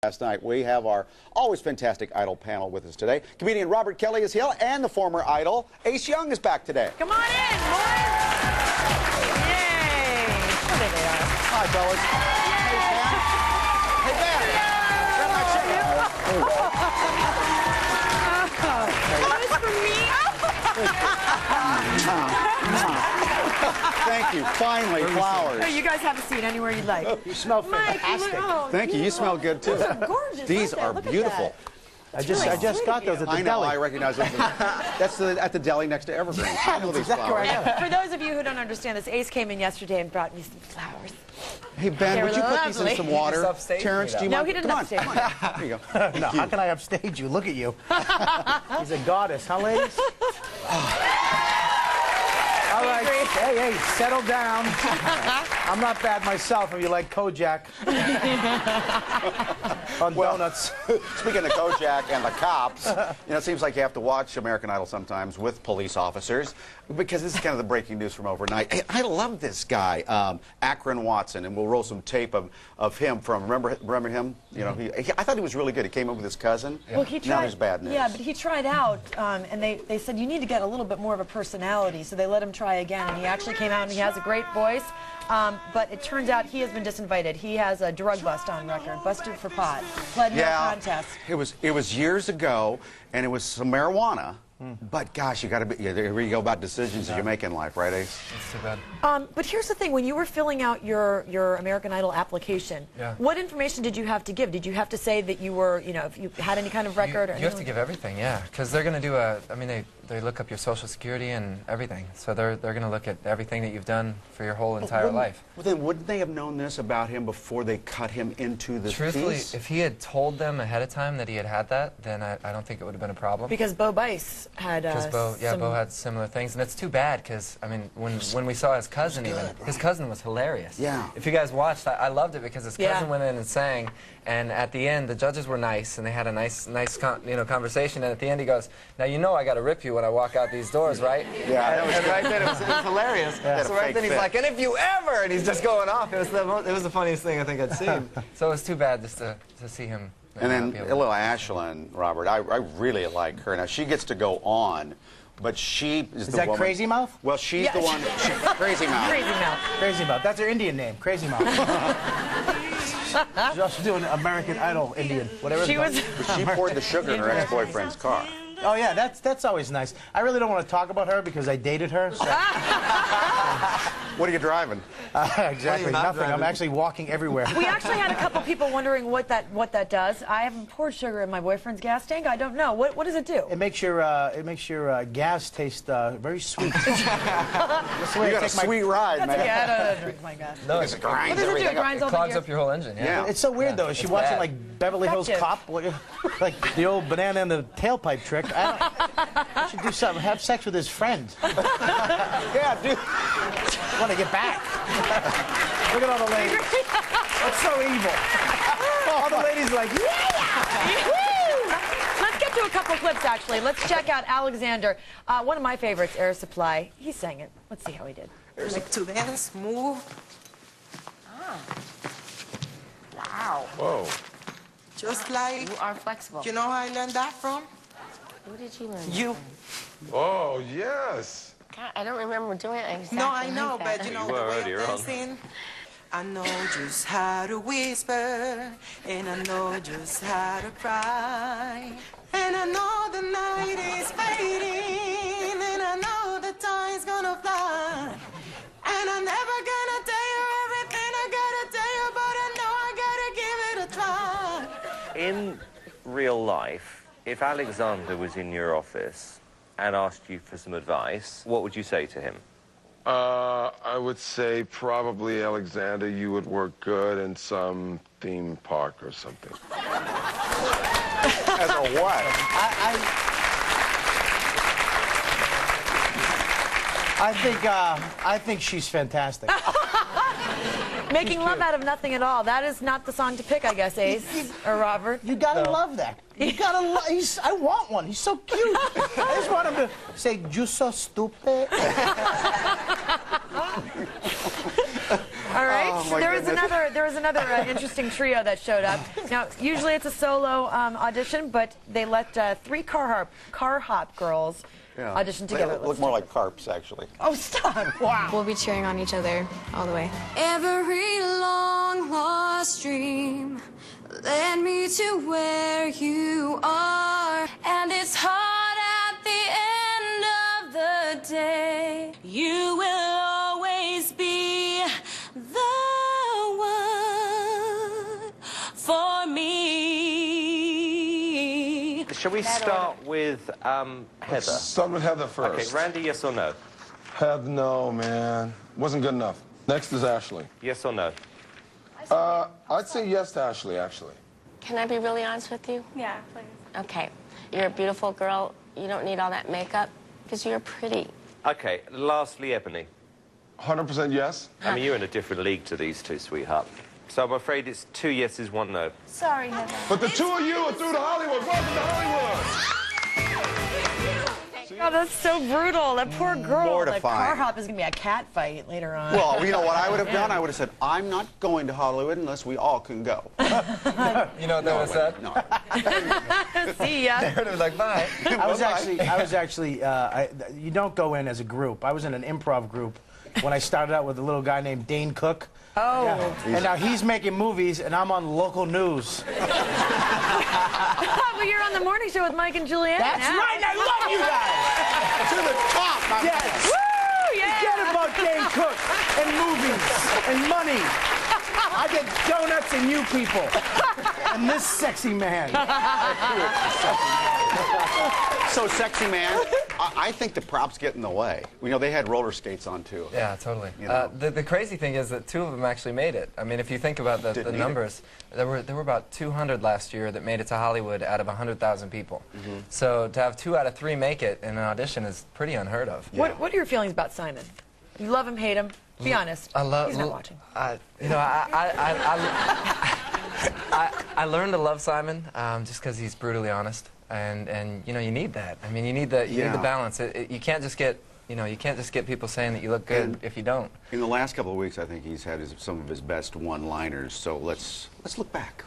Last night, we have our always fantastic Idol panel with us today. Comedian Robert Kelly is here, and the former Idol, Ace Young, is back today. Come on in, boys! Yay! Oh, there they are. Hi, fellas. Hey, Ben. Thank you. Finally, flowers. Hey, you guys have a seat anywhere you'd like. You smell fantastic. Thank you. You smell good, too. Gorgeous. These are beautiful. I just got those at the I know. deli. I recognize them. That's at the deli next to Evergreen. I know these exactly flowers. right. For those of you who don't understand this, Ace came in yesterday and brought me some flowers. Hey, Ben, They're would you put these in lovely. some water? He just upstaged Terrence, me, do you No, mind? he didn't Come on. upstage. Come on. There you go. No, how can I upstage you? Look at you. He's a goddess, huh, ladies? All right, hey, settle down. I'm not bad myself if you like Kojak. On donuts. Speaking of Kojak and the cops, it seems like you have to watch American Idol sometimes with police officers because this is kind of the breaking news from overnight. Hey, I love this guy, Akron Watson, and we'll roll some tape of him from, remember him? You know, I thought he was really good. He came up with his cousin. Well, he tried, now there's bad news. Yeah, but he tried out, and they said you need to get a little bit more of a personality, so they let him try again, and he actually came out and he has a great voice. But it turns out he has been disinvited. He has a drug bust on record, busted for pot, pled no contest. It was years ago, and it was some marijuana. But gosh, you got to be. Yeah, here we go about decisions that you make in life, right, Ace? That's too bad. But here's the thing: when you were filling out your American Idol application, what information did you have to give? Did you have to say that you were, if you had any kind of record? You have to give everything, yeah, because they're going to do they look up your social security and everything. So they're going to look at everything that you've done for your whole entire life. Well, then wouldn't they have known this about him before they cut him into the Truthfully, piece? if he had told them ahead of time that he had that, then I don't think it would have been a problem. Because Bo Bice had Bo had similar things, and it's too bad because when we saw his cousin, his cousin was hilarious. Yeah. If you guys watched, I loved it because his cousin went in and sang, and at the end the judges were nice and they had a nice conversation, and at the end he goes, "Now you know I got to rip you when I walk out these doors, right?" Yeah. And right then it was hilarious. Yeah. So right then he's like, "And if you ever," and he's just going off. It was the funniest thing I think I'd seen. So it was too bad just to see him. And then little Ashlyn, Robert, I really like her. Now she gets to go on, but she is the that woman. Crazy Mouth? Well, she's the one. Crazy Mouth. Crazy Mouth. Crazy Mouth. That's her Indian name, Crazy Mouth. She's also doing American Idol Indian, whatever. She was. But she poured the sugar in her ex-boyfriend's car. Oh yeah, that's always nice. I really don't want to talk about her because I dated her. So. What are you driving? Exactly nothing. I'm actually walking everywhere. We actually had a couple people wondering what that does. I haven't poured sugar in my boyfriend's gas tank. I don't know. What does it do? It makes your gas taste very sweet. That's the way You I got a take my. sweet ride, man. Yeah, I don't drink my gas. No, It grinds What does it do? everything It grinds it all the clogs gear? up your whole engine. Yeah. It's so weird though. Is she It's watching bad. like Beverly Hills Effective. Cop, like the old banana in the tailpipe trick? I should do something. Have sex with his friend. Yeah, dude. I want to get back. Look at all the ladies. That's so evil. All the ladies are like, yeah. Woo! Let's get to a couple clips, actually. Let's check out Alexander. One of my favorites, Air Supply. He sang it. Let's see how he did. Like to dance, move. Wow. Whoa. Just like, You are flexible. you know how I learned that from? Who did you learn? You. Oh, yes. God, I don't remember doing it exactly. No, I know, like that. but you know You were the way already of wrong. dancing. I know just how to whisper, and I know just how to cry. And I know the night is fading, and I know the time's gonna fly. And I'm never gonna tell you everything I gotta tell you, but I know I gotta give it a try. In real life, if Alexander was in your office and asked you for some advice, what would you say to him? I would say probably, Alexander, you would work good in some theme park or something. As a what? I think she's fantastic. Making love out of nothing at all. That is not the song to pick, I guess, Ace or Robert. You gotta love that. You gotta love. I want one. He's so cute. I just want him to say, "You so stupid." All right. Oh, my there goodness. was another interesting trio that showed up. Now, usually it's a solo audition, but they let 3 car hop girls audition together. They look more like carps, actually. Oh, stop! Wow. We'll be cheering on each other all the way. Every long lost dream led me to where you are, and it's hard at the end of the day. You will always be the one for me. Shall we start with Heather? Start with Heather first. Okay, Randy, yes or no? Heather, no, man. Wasn't good enough. Next is Ashley. Yes or no? I'd say yes to Ashley, actually. Can I be really honest with you? Yeah, please. Okay. You're a beautiful girl. You don't need all that makeup because you're pretty. Okay, lastly, Ebony. 100% yes? I mean, you're in a different league to these two, sweetheart. So I'm afraid it's 2 yeses, 1 no. Sorry, Heather. But the 2 of you are through to Hollywood. Welcome to Hollywood. Oh, that's so brutal. That poor girl. Mortifying. That car hop is going to be a cat fight later on. Well, you know what I would have done? I would have said, I'm not going to Hollywood unless we all can go. You know what they would have said? No. See ya. They would have been like, bye. I was actually, you don't go in as a group. I was in an improv group when I started out with a little guy named Dane Cook. Oh. Yeah. And now he's making movies, and I'm on local news. Well, you're on the morning show with Mike and Julianne. That's now. right, and I love you guys! To the top, my Yes! man. Woo, yeah. Forget about Dane Cook and movies and money. I get donuts and you people. And this sexy man. So, sexy man, I think the props get in the way. You know, they had roller skates on, too. Yeah, totally. You know? The crazy thing is that 2 of them actually made it. I mean, if you think about the Didn't numbers, there were about 200 last year that made it to Hollywood out of 100,000 people. So to have 2 out of 3 make it in an audition is pretty unheard of. What are your feelings about Simon? You love him, hate him? Be honest. I love. He's not watching. You know, I learned to love Simon just because he's brutally honest, and you know, you need that. I mean, you need the balance. You can't just get people saying that you look good if you don't. In the last couple of weeks, I think he's had some of his best one-liners. So let's look back.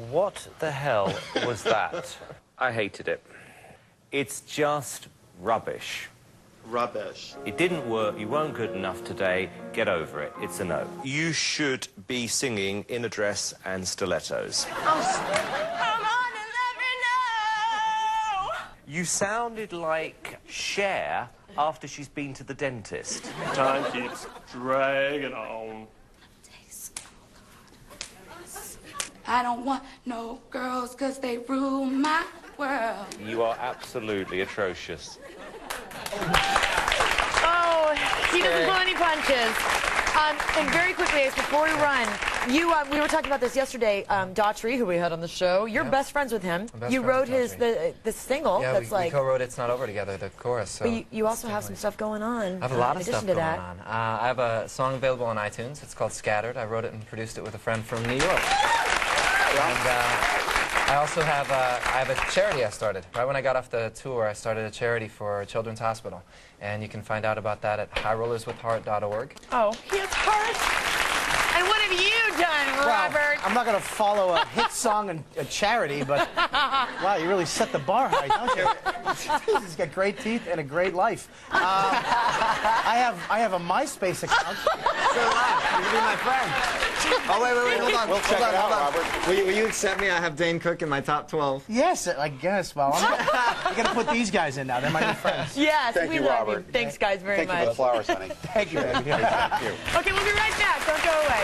What the hell was that? I hated it. It's just rubbish. Rubbish. It didn't work. You weren't good enough today. Get over it. It's a no. You should be singing in a dress and stilettos. Come on and let me know. You sounded like Cher after she's been to the dentist. Time keeps dragging on. I don't want no girls because they rule my world. You are absolutely atrocious. Oh, he doesn't pull any punches. And very quickly, Ace, before we run, we were talking about this yesterday. Daughtry, who we had on the show, you're best friends with him. You wrote the single. Yeah, that's we co-wrote "It's Not Over" together, the chorus. So but you also have some stuff going on. I have a lot of in addition stuff to going that. on. I have a song available on iTunes. It's called "Scattered." I wrote it and produced it with a friend from New York. And I also have a charity I started. Right when I got off the tour, I started a charity for Children's Hospital. And you can find out about that at highrollerswithheart.org. Oh, he has heart. And what have you done, Robert? Well, I'm not going to follow a hit song and a charity, but wow, you really set the bar high, don't you? He's got great teeth and a great life. I have a MySpace account. So do I. You can be my friend. Oh, wait, hold on. We'll check it out, Robert. Will you accept me? I have Dane Cook in my top 12. Yes, I guess. Well, I'm going to put these guys in now. They're my new friends. Yes, Thank we you, love Robert. you. Thanks, guys, very Thank much. you for the flowers, honey. Thank you, baby. Thank you. Okay, we'll be right back. Don't go away.